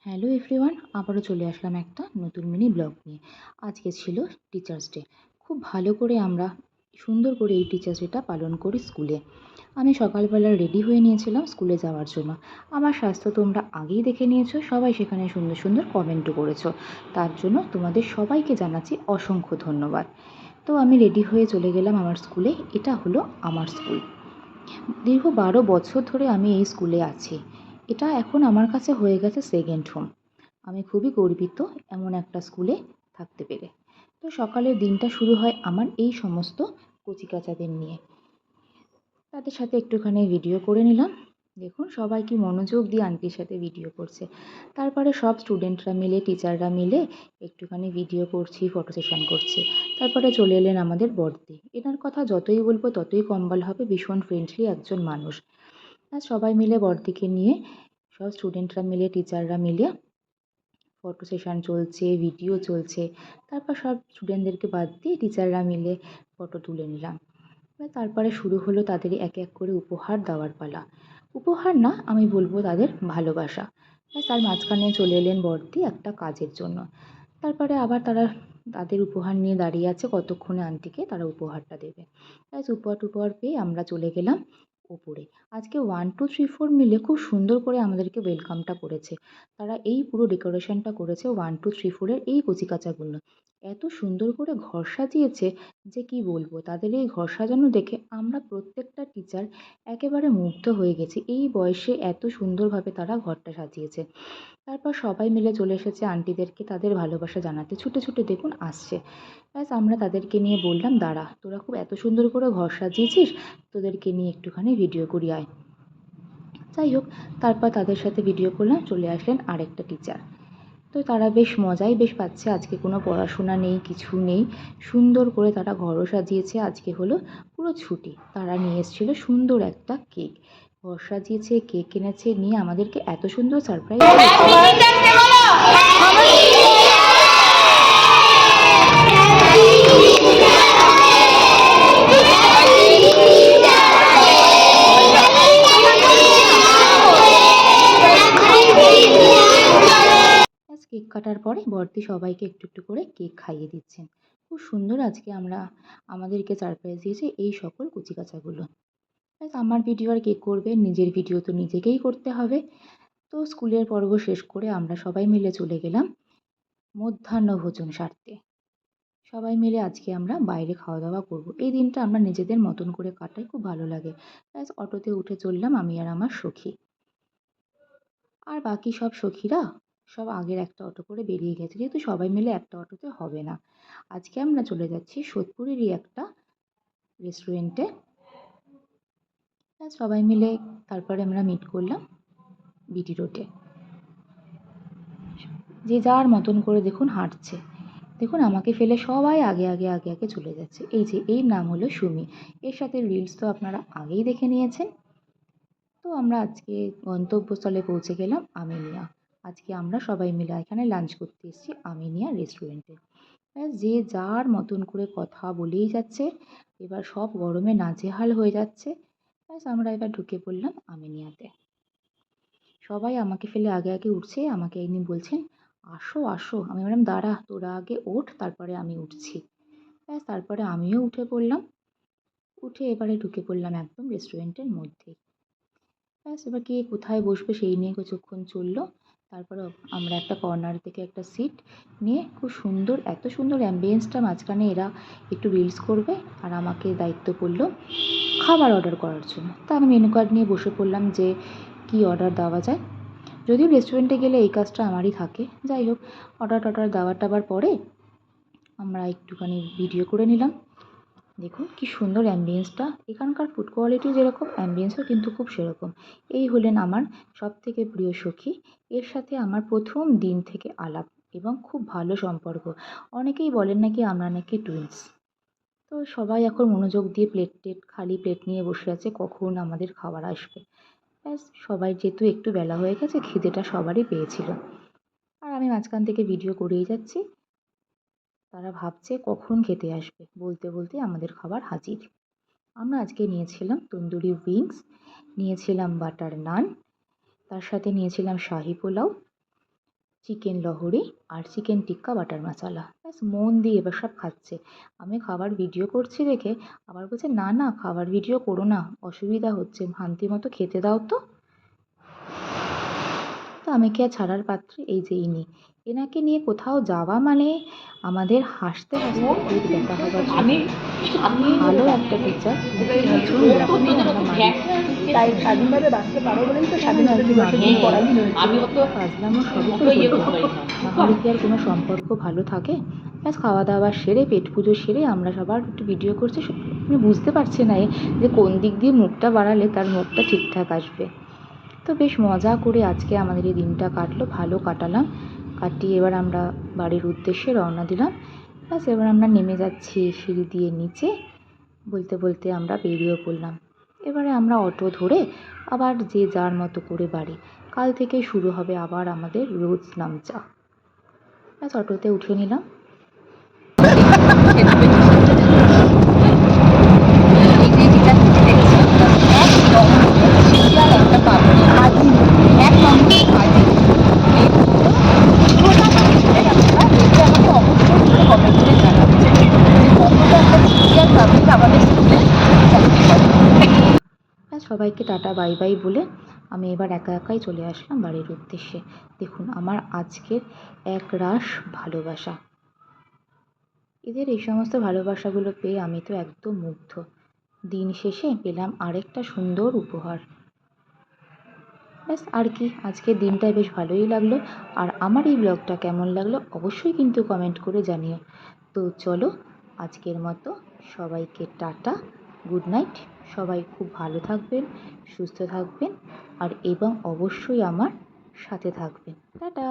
Hello everyone, আবারও চলে আসলাম একটা নতুন মিনি ব্লগ নিয়ে। আজকে ছিল টিচার্স ডে। খুব ভালো করে আমরা সুন্দর করে এই টিচার্স ডেটা পালন করি স্কুলে। আমি সকালবেলা রেডি হয়ে নিয়েছিলাম স্কুলে যাওয়ার জন্য। আমার স্বাস্থ্য তোমরা আগেই দেখে নিয়েছো, সবাই সেখানে সুন্দর সুন্দর কমেন্টও করেছো। তার জন্য তোমাদের সবাইকে জানাচ্ছি অসংখ্য ধন্যবাদ। তো আমি রেডি হয়ে চলে গেলাম আমার স্কুলে। এটা হলো আমার স্কুল। দীর্ঘ 12 বছর ধরে আমি এই স্কুলে আছি। এটা এখন আমার কাছে হয়ে গেছে সেকেন্ড হোম। আমি খুবই গর্বিত এমন একটা স্কুলে থাকতে পেরে। তো সকালের দিনটা শুরু হয় আমার এই সমস্ত কচিকাঁচাদের নিয়ে। তাদের সাথে একটুখানি ভিডিও করে নিলাম। দেখুন সবাই কি মনোযোগ দিয়ে আন্টির সাথে ভিডিও করছে। তারপরে সব স্টুডেন্টরা মিলে, টিচাররা মিলে একটুখানি ভিডিও করছি, ফটো সেশন করছি। তারপরে চলে এলেন আমাদের বড়দি। এনার কথা যতই বলবো ততই কম বলা হবে, ভীষণ ফ্রেন্ডলি একজন মানুষ। আর সবাই মিলে বড়দিকে নিয়ে, সব স্টুডেন্টরা মিলে, টিচাররা মিলে ফটো সেশন চলছে, ভিডিও চলছে। তারপর সব স্টুডেন্টদেরকে বাদ দিয়ে টিচাররা মিলে ফটো তুলে নিলাম। তারপরে শুরু হলো তাদের একে এক করে উপহার দেওয়ার পালা। উপহার না, আমি বলবো তাদের ভালোবাসা। তার মাঝখানে চলে এলেন বড়দি একটা কাজের জন্য। তারপরে আবার তারা তাদের উপহার নিয়ে দাঁড়িয়ে আছে কতক্ষণে আন্টিকে তারা উপহারটা দেবে। ব্যাস উপহার টুপহার পেয়ে আমরা চলে গেলাম ওপরে। আজকে 1, 2, 3, 4 মিলে খুব সুন্দর করে আমাদেরকে ওয়েলকামটা করেছে। তারা এই পুরো ডেকোরেশনটা করেছে 1, 2, 3, 4 এর এই কচিকাঁচাগুলো। এত সুন্দর করে ঘর সাজিয়েছে যে কি বলবো। তাদের এই ঘর সাজানো দেখে আমরা প্রত্যেকটা টিচার একেবারে মুগ্ধ হয়ে গেছি। এই বয়সে এত সুন্দরভাবে তারা ঘরটা সাজিয়েছে। তারপর সবাই মিলে চলে এসেছে আন্টিদেরকে তাদের ভালোবাসা জানাতে। ছুটে ছুটে দেখুন আসছে। ব্যাস আমরা তাদেরকে নিয়ে বললাম, দাঁড়া তোরা খুব এত সুন্দর করে ঘর সাজিয়েছিস, তোদেরকে নিয়ে একটুখানি ভিডিও করি আয়। যাই হোক, তারপর তাদের সাথে ভিডিও করলাম। চলে আসলেন আরেকটা টিচার। তো তারা বেশ পাচ্ছে। আজকে কোনো পড়াশোনা নেই, কিছু নেই। সুন্দর করে তারা ঘরও সাজিয়েছে। আজকে হলো পুরো ছুটি। তারা নিয়ে এসেছিল সুন্দর একটা কেক। ঘর সাজিয়েছে, কেক এনেছে, নিয়ে আমাদেরকে এত সুন্দর সারপ্রাইজ কেক কাটার পরে বড়দি সবাইকে একটু একটু করে কেক খাইয়ে দিচ্ছেন। খুব সুন্দর আজকে আমাদেরকে সারপ্রাইজ দিয়েছে এই সকল কচিকাঁচাগুলো। ব্যাস আমার ভিডিও আর কে করবে, নিজের ভিডিও তো নিজেকেই করতে হবে। তো স্কুলের পর্ব শেষ করে আমরা সবাই মিলে চলে গেলাম মধ্যাহ্নভোজন সারতে। সবাই মিলে আজকে আমরা বাইরে খাওয়া দাওয়া করব। এই দিনটা আমরা নিজেদের মতন করে কাটাই, খুব ভালো লাগে। ব্যাস অটোতে উঠে চললাম আমি আর আমার সখী। আর বাকি সব সখীরা সব আগের একটা অটো করে বেরিয়ে গেছে, যেহেতু সবাই মিলে একটা অটোতে হবে না। আজকে আমরা চলে যাচ্ছি সোদপুরেরই একটা রেস্টুরেন্টে। সবাই মিলে তারপরে আমরা মিট করলাম বিটি রোডে। যে যার মতন করে দেখুন হাঁটছে। দেখুন আমাকে ফেলে সবাই আগে চলে যাচ্ছে। এই যে এর নাম হলো সুমি। এর সাথে রিলস তো আপনারা আগেই দেখে নিয়েছেন। তো আমরা আজকে গন্তব্যস্থলে পৌঁছে গেলাম আমিনিয়া। আজকে আমরা সবাই মিলে এখানে লাঞ্চ করতে এসেছি আমিনিয়া রেস্টুরেন্টে। ব্যাস যে যার মতন করে কথা বলেই যাচ্ছে। এবার সব গরমে নাজেহাল হয়ে যাচ্ছে। ব্যাস আমরা এবার ঢুকে পড়লাম আমিনিয়াতে। সবাই আমাকে ফেলে আগে উঠছে। আমাকে ইনি বলছেন, আসো আসো। আমি বললাম, দাঁড়া তোরা আগে ওঠ, তারপরে আমি উঠছি। ব্যাস তারপরে আমিও উঠে পড়লাম। উঠে এবারে ঢুকে পড়লাম একদম রেস্টুরেন্টের মধ্যেই। ব্যাস এবার কে কোথায় বসবে সেই নিয়ে কিছুক্ষণ চললো। তারপরে আমরা একটা কর্নার থেকে একটা সিট নিয়ে খুব সুন্দর, এত সুন্দর অ্যাম্বিয়েন্সটা, মাঝখানে এরা একটু রিলস করবে আর আমাকে দায়িত্ব পড়লো খাবার অর্ডার করার জন্য। তা আমি মেনু কার্ড নিয়ে বসে পড়লাম যে কী অর্ডার দেওয়া যায়। যদিও রেস্টুরেন্টে গেলে এই কাজটা আমারই থাকে। যাই হোক, অর্ডার টর্ডার দেওয়ার পরে আমরা একটুখানি ভিডিও করে নিলাম। দেখুন কি সুন্দর অ্যাম্বিয়েন্সটা। এখানকার ফুড কোয়ালিটি যেরকম, অ্যাম্বিয়েন্সও কিন্তু খুব সেরকম। এই হলেন আমার সবথেকে প্রিয় সখী। এর সাথে আমার প্রথম দিন থেকে আলাপ এবং খুব ভালো সম্পর্ক। অনেকেই বলেন নাকি আমরা নাকি টুইনস। তো সবাই এখন মনোযোগ দিয়ে খালি প্লেট নিয়ে বসে আছে কখন আমাদের খাবার আসবে। ব্যাস সবাই যেহেতু একটু বেলা হয়ে গেছে, খিদেটা সবারই পেয়েছিল। আর আমি মাঝখান থেকে ভিডিও করেই যাচ্ছি। তারা ভাবছে কখন খেতে আসবে। বলতে বলতে আমাদের খাবার হাজির। আমরা আজকে নিয়েছিলাম তন্দুরি উইংস, নিয়েছিলাম বাটার নান, তার সাথে নিয়েছিলাম শাহি পোলাও, চিকেন লহরি আর চিকেন টিক্কা বাটার মশলা। ব্যাস মন দিয়ে এবার সব খাচ্ছে। আমি খাবার ভিডিও করছি দেখে আবার বলছে, না না খাবার ভিডিও করো না, অসুবিধা হচ্ছে, শান্তি মতো খেতে দাও তো। তো আমি কি আর ছাড়ার পাত্রী? এই যে ইনি, এনাকে নিয়ে কোথাও যাওয়া মানে আমাদের হাসতে হাসতে পেট ব্যথা হবার জন্য। ভালো একটা টিচার, ভীষণ যত্নে আমরা মানি। তাই স্বাধীনভাবে বাঁচতে পারো বলেই তো স্বাধীনতা দিবসের দিন পড়াই হয়েছে। ফাজলামো সবই তো করবো, নাহলে কি আর কোনো সম্পর্ক ভালো থাকে? ব্যাস খাওয়া দাওয়া সেরে পেট পুজো সেরে আমরা সবার একটু ভিডিও করছি। মানে বুঝতে পারছে না যে কোন দিক দিয়ে মুখটা বাড়ালে তার মুখটা ঠিকঠাক আসবে। তো বেশ মজা করে আজকে আমাদের এই দিনটা কাটলো, ভালো কাটালাম। কাটিয়ে এবার আমরা বাড়ির উদ্দেশ্যে রওনা দিলাম। ব্যাস এবার আমরা নেমে যাচ্ছি সিঁড়ি দিয়ে নিচে, বলতে বলতে আমরা বেরিয়ে পড়লাম। এবারে আমরা অটো ধরে আবার যে যার মতো করে বাড়ি। কাল থেকে শুরু হবে আবার আমাদের রোজ নামচা। ব্যাস অটোতে উঠে নিলাম। সবাইকে টাটা বাই বাই বলে আমি এবার একা একাই চলে আসলাম বাড়ির উদ্দেশ্যে। দেখুন আমার আজকের একরাশ ভালোবাসা, এদের এই সমস্ত ভালোবাসাগুলো পেয়ে আমি তো একদম মুগ্ধ। দিন শেষে পেলাম আরেকটা সুন্দর উপহার। ব্যাস আর কি, আজকের দিনটা বেশ ভালোই লাগলো। আর আমার এই ব্লগটা কেমন লাগলো অবশ্যই কিন্তু কমেন্ট করে জানিও। তো চলো আজকের মতো সবাইকে টাটা, গুড নাইট। সবাই খুব ভালো থাকবেন, সুস্থ থাকবেন, আর এবং অবশ্যই আমার সাথে থাকবেন। টাটা।